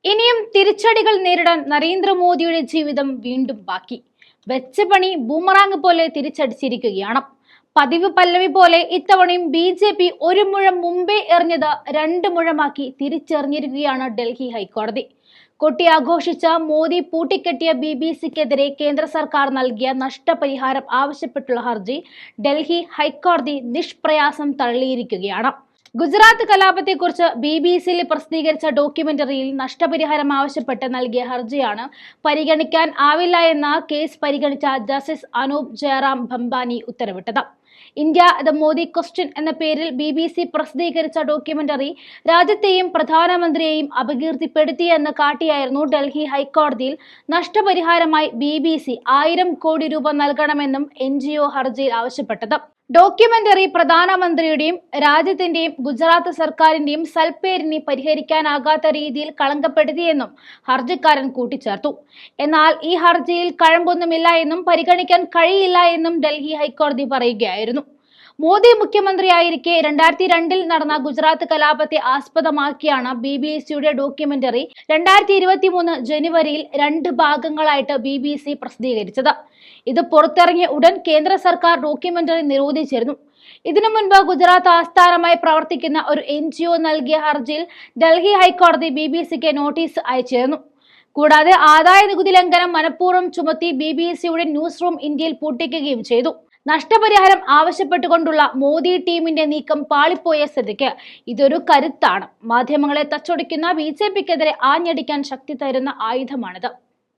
ഇനിയും തിരിച്ചടികൾ നേരിടാൻ നരേന്ദ്രമോദിയുടെ ജീവിതം വീണ്ടും ബാക്കി. വെച്ച പണി ബൂമറാങ് പോലെ തിരിച്ചടിച്ചിരിക്കുകയാണ്. പതിവ് പല്ലവി പോലെ ഇത്തവണയും BJP ഒരു മുഴം മുമ്പേ എറിഞ്ഞത് 2 മുഴമാക്കി തിരിച്ചെറിഞ്ഞിരിക്കുകയാണ് ഡൽഹി ഹൈക്കോടതി. കൊട്ടിയാഘോഷിച്ച മോദി പൂട്ടിക്കെട്ടിയ BBC-ക്കെതിരെ കേന്ദ്ര സർക്കാർ നൽകിയ നഷ്ടപരിഹാരം ആവശ്യപ്പെട്ടുള്ള ഹർജി ഡൽഹി ഹൈക്കോടതി നിഷ്പ്രയാസം തള്ളിയിരിക്കുകയാണ്. ഗുജറാത്ത് കലാപത്തെക്കുറിച്ച് BBC-യിൽ പ്രസിദ്ധീകരിച്ച ഡോക്യുമെന്ററിയിൽ നഷ്ടപരിഹാരം ആവശ്യപ്പെട്ട് നൽകിയ ഹർജിയാണ് പരിഗണിക്കാൻ ആവില്ല എന്ന കേസ് പരിഗണിച്ച ജസ്റ്റിസ് അനൂപ് ജയറാം ഭംബാനി ഉത്തരവിട്ടത്. ഇന്ത്യ ദ മോദി ക്വസ്റ്റ്യൻ എന്ന പേരിൽ BBC പ്രസിദ്ധീകരിച്ച ഡോക്യുമെന്ററി രാജ്യത്തെയും പ്രധാനമന്ത്രിയെയും അപകീർത്തിപ്പെടുത്തിയെന്ന് കാട്ടിയായിരുന്നു ഡൽഹി ഹൈക്കോടതിയിൽ നഷ്ടപരിഹാരമായി BBC 1000 കോടി രൂപ നൽകണമെന്നും NGO ഹർജിയിൽ ആവശ്യപ്പെട്ടത്. ഡോക്യുമെന്ററി പ്രധാനമന്ത്രിയുടെയും രാജ്യത്തിന്റെയും ഗുജറാത്ത് സർക്കാരിന്റെയും സൽപ്പേരിനെ പരിഹരിക്കാനാകാത്ത രീതിയിൽ കളങ്കപ്പെടുത്തിയെന്നും ഹർജിക്കാരൻ കൂട്ടിച്ചേർത്തു. എന്നാൽ ഈ ഹർജിയിൽ കഴമ്പൊന്നുമില്ല എന്നും പരിഗണിക്കാൻ കഴിയില്ല എന്നും ഡൽഹി ഹൈക്കോടതി പറയുകയായിരുന്നു. മോദി മുഖ്യമന്ത്രിയായിരിക്കെ 2002 നടന്ന ഗുജറാത്ത് കലാപത്തെ ആസ്പദമാക്കിയാണ് BBC-യുടെ ഡോക്യുമെന്ററി 2023 ജനുവരിയിൽ 2 ഭാഗങ്ങളായിട്ട് BBC പ്രസിദ്ധീകരിച്ചത്. ഇത് പുറത്തിറങ്ങിയ ഉടൻ കേന്ദ്ര സർക്കാർ ഡോക്യുമെന്ററി നിരോധിച്ചിരുന്നു. ഇതിനു മുൻപ് ഗുജറാത്ത് ആസ്ഥാനമായി പ്രവർത്തിക്കുന്ന ഒരു NGO നൽകിയ ഹർജിയിൽ ഡൽഹി ഹൈക്കോടതി BBC-ക്ക് നോട്ടീസ് അയച്ചിരുന്നു. കൂടാതെ ആദായ നികുതി ലംഘനം മനഃപൂർവ്വം ചുമത്തി BBC-യുടെ ന്യൂസ് റൂം ഇന്ത്യയിൽ പൂട്ടിക്കുകയും ചെയ്തു. നഷ്ടപരിഹാരം ആവശ്യപ്പെട്ടുകൊണ്ടുള്ള മോദി ടീമിന്റെ നീക്കം പാളിപ്പോയ സ്ഥിതിക്ക് ഇതൊരു കരുത്താണ്. മാധ്യമങ്ങളെ തച്ചൊടിക്കുന്ന BJP-ക്കെതിരെ ആഞ്ഞടിക്കാൻ ശക്തി തരുന്ന ആയുധമാണിത്.